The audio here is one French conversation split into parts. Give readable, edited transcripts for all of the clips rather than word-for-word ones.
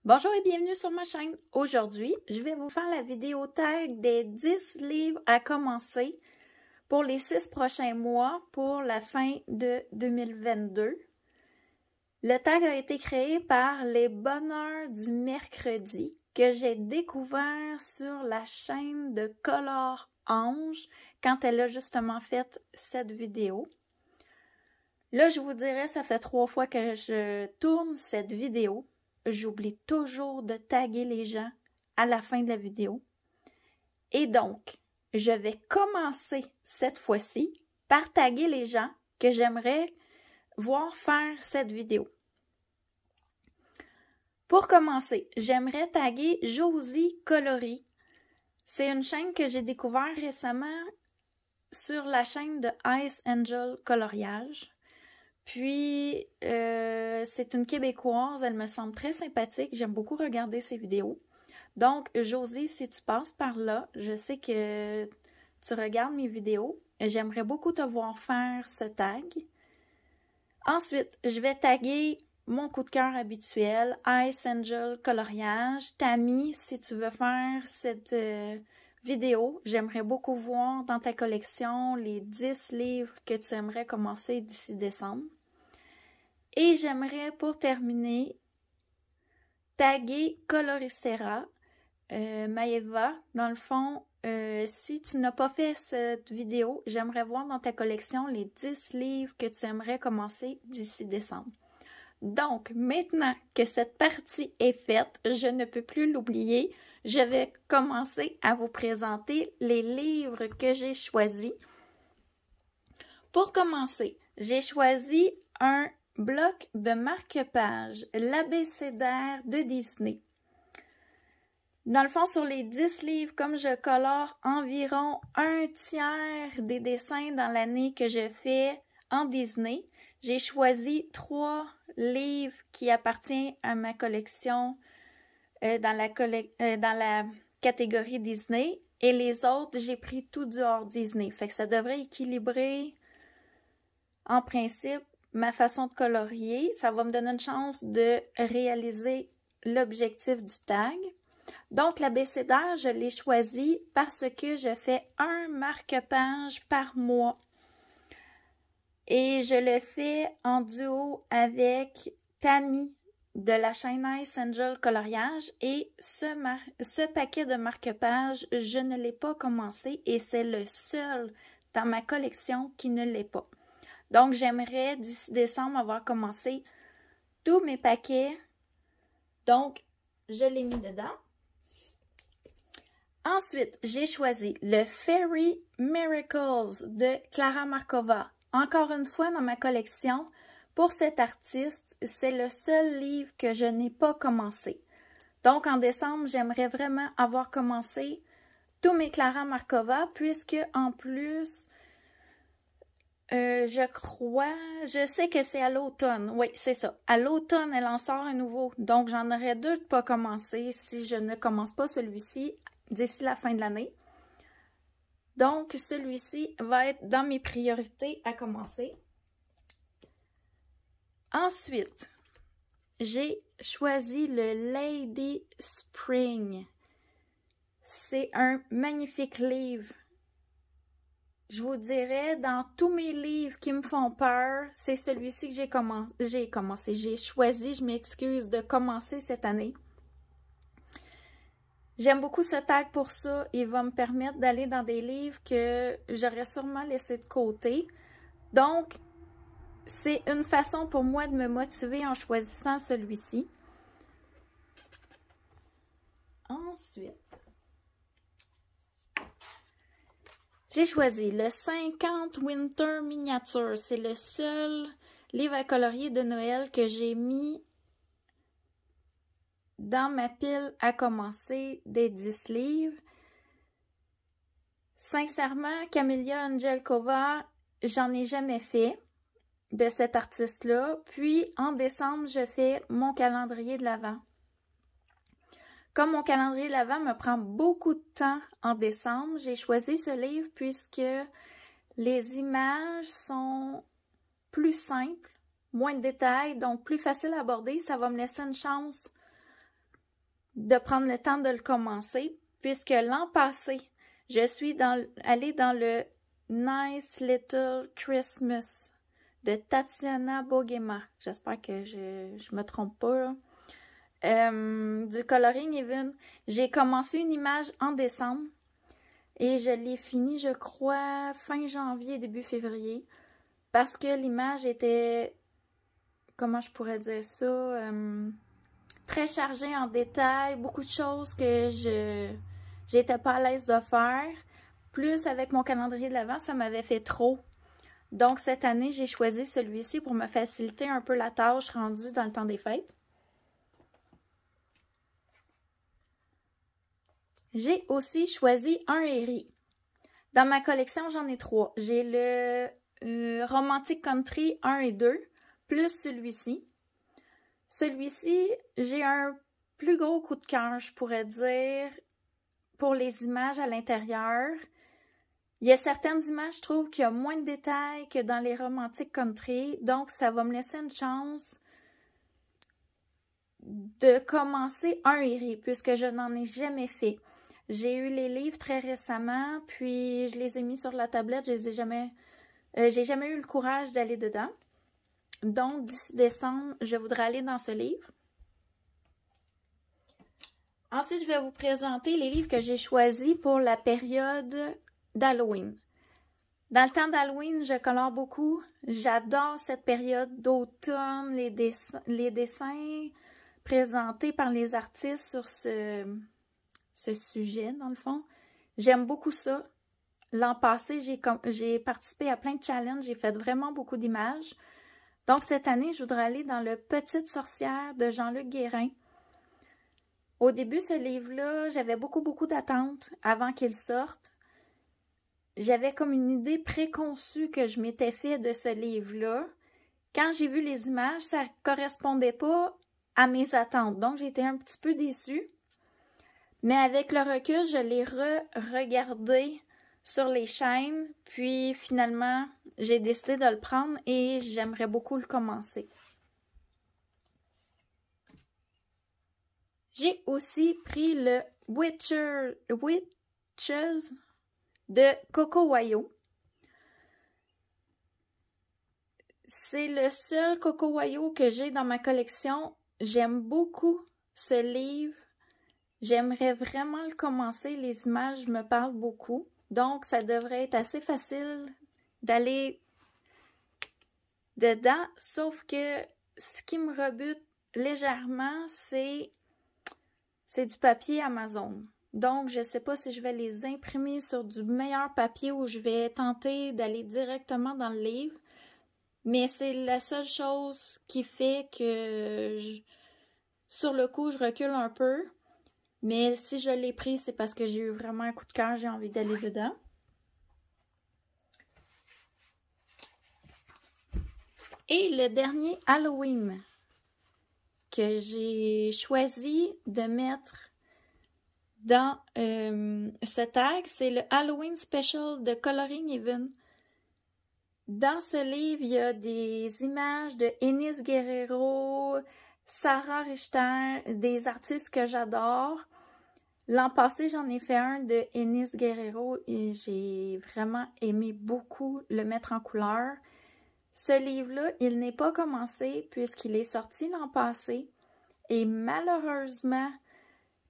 Bonjour et bienvenue sur ma chaîne. Aujourd'hui, je vais vous faire la vidéo tag des 10 livres à commencer pour les 6 prochains mois pour la fin de 2022. Le tag a été créé par les Bonheurs du mercredi que j'ai découvert sur la chaîne de Color Ange quand elle a justement fait cette vidéo. Là, je vous dirais, ça fait 3 fois que je tourne cette vidéo. J'oublie toujours de taguer les gens à la fin de la vidéo. Et donc, je vais commencer cette fois-ci par taguer les gens que j'aimerais voir faire cette vidéo. Pour commencer, j'aimerais taguer Josie Coloris. C'est une chaîne que j'ai découvert récemment sur la chaîne de Ice Angel Coloriage. Puis, c'est une Québécoise, elle me semble très sympathique, j'aime beaucoup regarder ses vidéos. Donc, Josie, si tu passes par là, je sais que tu regardes mes vidéos, j'aimerais beaucoup te voir faire ce tag. Ensuite, je vais taguer mon coup de cœur habituel, Ice Angel Coloriage. Tammy, si tu veux faire cette vidéo, j'aimerais beaucoup voir dans ta collection les 10 livres que tu aimerais commencer d'ici décembre. Et j'aimerais, pour terminer, taguer Coloricera, Maeva. Dans le fond, si tu n'as pas fait cette vidéo, j'aimerais voir dans ta collection les 10 livres que tu aimerais commencer d'ici décembre. Donc, maintenant que cette partie est faite, je ne peux plus l'oublier. Je vais commencer à vous présenter les livres que j'ai choisis. Pour commencer, j'ai choisi un bloc de marque-page, l'abécédaire de Disney. Dans le fond, sur les 10 livres, comme je colore environ un tiers des dessins dans l'année que je fais en Disney, j'ai choisi 3 livres qui appartiennent à ma collection dans la catégorie Disney. Et les autres, j'ai pris tout du hors Disney. Fait que ça devrait équilibrer, en principe, ma façon de colorier. Ça va me donner une chance de réaliser l'objectif du tag. Donc, l'abécédaire, je l'ai choisi parce que je fais un marque-page par mois. Et je le fais en duo avec Tammy de la chaîne Ice Angel Coloriage. Et ce paquet de marque-page, je ne l'ai pas commencé et c'est le seul dans ma collection qui ne l'est pas. Donc, j'aimerais d'ici décembre avoir commencé tous mes paquets. Donc, je l'ai mis dedans. Ensuite, j'ai choisi le Fairy Miracles de Klara Markova. Encore une fois, dans ma collection, pour cet artiste, c'est le seul livre que je n'ai pas commencé. Donc, en décembre, j'aimerais vraiment avoir commencé tous mes Klara Markova, puisque en plus, je sais que c'est à l'automne. Oui, c'est ça. À l'automne, elle en sort un nouveau. Donc, j'en aurais 2 de pas commencer si je ne commence pas celui-ci d'ici la fin de l'année. Donc, celui-ci va être dans mes priorités à commencer. Ensuite, j'ai choisi le Lady Spring. C'est un magnifique livre. Je vous dirais, dans tous mes livres qui me font peur, c'est celui-ci que j'ai choisi, je m'excuse, de commencer cette année. J'aime beaucoup ce tag pour ça. Il va me permettre d'aller dans des livres que j'aurais sûrement laissés de côté. Donc, c'est une façon pour moi de me motiver en choisissant celui-ci. Ensuite, j'ai choisi le 50 Winter Miniature. C'est le seul livre à colorier de Noël que j'ai mis dans ma pile à commencer des 10 livres. Sincèrement, Camélia Angelkova, j'en ai jamais fait de cet artiste-là. Puis, en décembre, je fais mon calendrier de l'Avent. Comme mon calendrier de l'Avent me prend beaucoup de temps en décembre, j'ai choisi ce livre puisque les images sont plus simples, moins de détails, donc plus facile à aborder. Ça va me laisser une chance de prendre le temps de le commencer, puisque l'an passé, je suis allée dans le Nice Little Christmas de Tatiana Bogema. J'espère que je me trompe pas, du Coloring Even. J'ai commencé une image en décembre et je l'ai fini, je crois, fin janvier, début février, parce que l'image était, comment je pourrais dire ça, très chargée en détails, beaucoup de choses que j'étais pas à l'aise de faire. Plus avec mon calendrier de l'Avent, ça m'avait fait trop. Donc cette année, j'ai choisi celui-ci pour me faciliter un peu la tâche rendue dans le temps des fêtes. J'ai aussi choisi un Herri. Dans ma collection, j'en ai 3. J'ai le Romantic Country 1 et 2, plus celui-ci. Celui-ci, j'ai un plus gros coup de cœur, je pourrais dire, pour les images à l'intérieur. Il y a certaines images, je trouve, qu'il y a moins de détails que dans les Romantic Country, donc ça va me laisser une chance de commencer un Herri, puisque je n'en ai jamais fait. J'ai eu les livres très récemment, puis je les ai mis sur la tablette, j'ai jamais eu le courage d'aller dedans. Donc, d'ici décembre, je voudrais aller dans ce livre. Ensuite, je vais vous présenter les livres que j'ai choisis pour la période d'Halloween. Dans le temps d'Halloween, je colore beaucoup. J'adore cette période d'automne, les dessins présentés par les artistes sur ce sujet, dans le fond. J'aime beaucoup ça. L'an passé, j'ai participé à plein de challenges, j'ai fait vraiment beaucoup d'images. Donc, cette année, je voudrais aller dans le Petite sorcière de Jean-Luc Guérin. Au début, ce livre-là, j'avais beaucoup d'attentes avant qu'il sorte. J'avais comme une idée préconçue que je m'étais fait de ce livre-là. Quand j'ai vu les images, ça ne correspondait pas à mes attentes. Donc, j'étais un petit peu déçue. Mais avec le recul, je l'ai regardé sur les chaînes. Puis, finalement, j'ai décidé de le prendre et j'aimerais beaucoup le commencer. J'ai aussi pris le Witches de Coco Wayo. C'est le seul Coco Wayo que j'ai dans ma collection. J'aime beaucoup ce livre. J'aimerais vraiment le commencer. Les images me parlent beaucoup. Donc, ça devrait être assez facile d'aller dedans. Sauf que ce qui me rebute légèrement, c'est du papier Amazon. Donc, je ne sais pas si je vais les imprimer sur du meilleur papier ou je vais tenter d'aller directement dans le livre. Mais c'est la seule chose qui fait que, sur le coup, je recule un peu. Mais si je l'ai pris, c'est parce que j'ai eu vraiment un coup de cœur, j'ai envie d'aller dedans. Et le dernier Halloween que j'ai choisi de mettre dans ce tag, c'est le Halloween Special de Coloring Even. Dans ce livre, il y a des images de Enis Guerrero, Sarah Richter, des artistes que j'adore. L'an passé, j'en ai fait un de Enis Guerrero et j'ai vraiment aimé beaucoup le mettre en couleur. Ce livre-là, il n'est pas commencé puisqu'il est sorti l'an passé. Et malheureusement,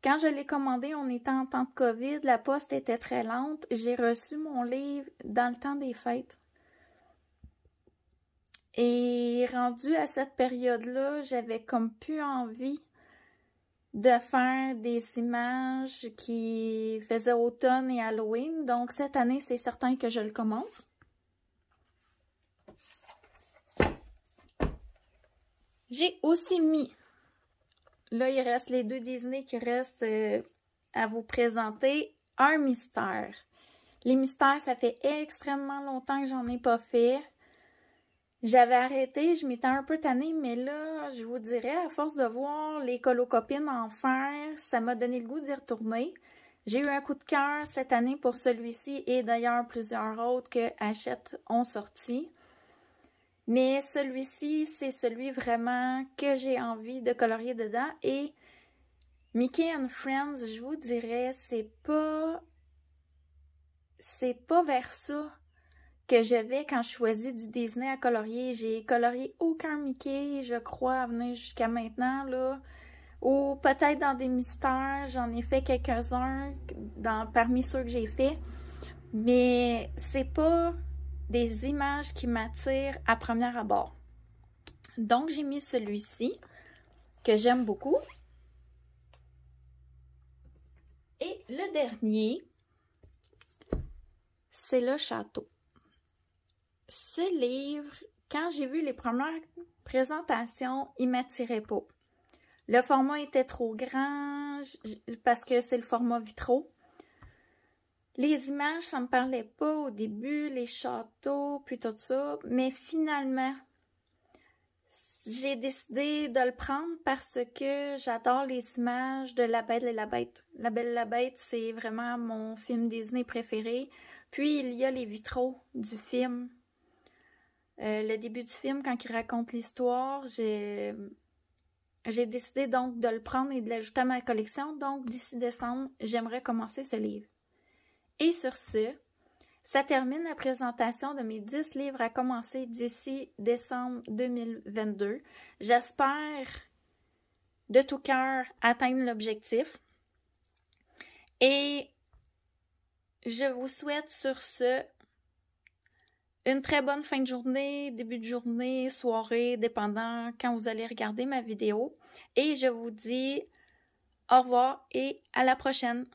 quand je l'ai commandé, on était en temps de COVID, la poste était très lente. J'ai reçu mon livre dans le temps des fêtes. Et rendu à cette période-là, j'avais comme plus envie de faire des images qui faisaient automne et Halloween. Donc, cette année, c'est certain que je le commence. J'ai aussi mis, là, il reste les 2 Disney qui restent à vous présenter, un mystère. Les mystères, ça fait extrêmement longtemps que j'en ai pas fait. J'avais arrêté, je m'étais un peu tannée, mais là, je vous dirais, à force de voir les colocopines en faire, ça m'a donné le goût d'y retourner. J'ai eu un coup de cœur cette année pour celui-ci et d'ailleurs plusieurs autres que Hachette ont sorti. Mais celui-ci, c'est celui vraiment que j'ai envie de colorier dedans et Mickey and Friends, je vous dirais, c'est pas vers ça que je vais quand je choisis du Disney à colorier. J'ai colorié aucun Mickey, je crois, à venir jusqu'à maintenant, là. Ou peut-être dans des mystères, j'en ai fait quelques-uns parmi ceux que j'ai fait. Mais c'est pas des images qui m'attirent à premier abord. Donc, j'ai mis celui-ci, que j'aime beaucoup. Et le dernier, c'est le château. Ce livre, quand j'ai vu les premières présentations, il m'attirait pas. Le format était trop grand, parce que c'est le format vitraux. Les images, ça me parlait pas au début, les châteaux, puis tout ça. Mais finalement, j'ai décidé de le prendre parce que j'adore les images de La Belle et la Bête. La Belle et la Bête, c'est vraiment mon film Disney préféré. Puis, il y a les vitraux du film. Le début du film, quand il raconte l'histoire, j'ai décidé donc de le prendre et de l'ajouter à ma collection. Donc, d'ici décembre, j'aimerais commencer ce livre. Et sur ce, ça termine la présentation de mes 10 livres à commencer d'ici décembre 2022. J'espère de tout cœur atteindre l'objectif. Et je vous souhaite sur ce une très bonne fin de journée, début de journée, soirée, dépendant quand vous allez regarder ma vidéo. Et je vous dis au revoir et à la prochaine.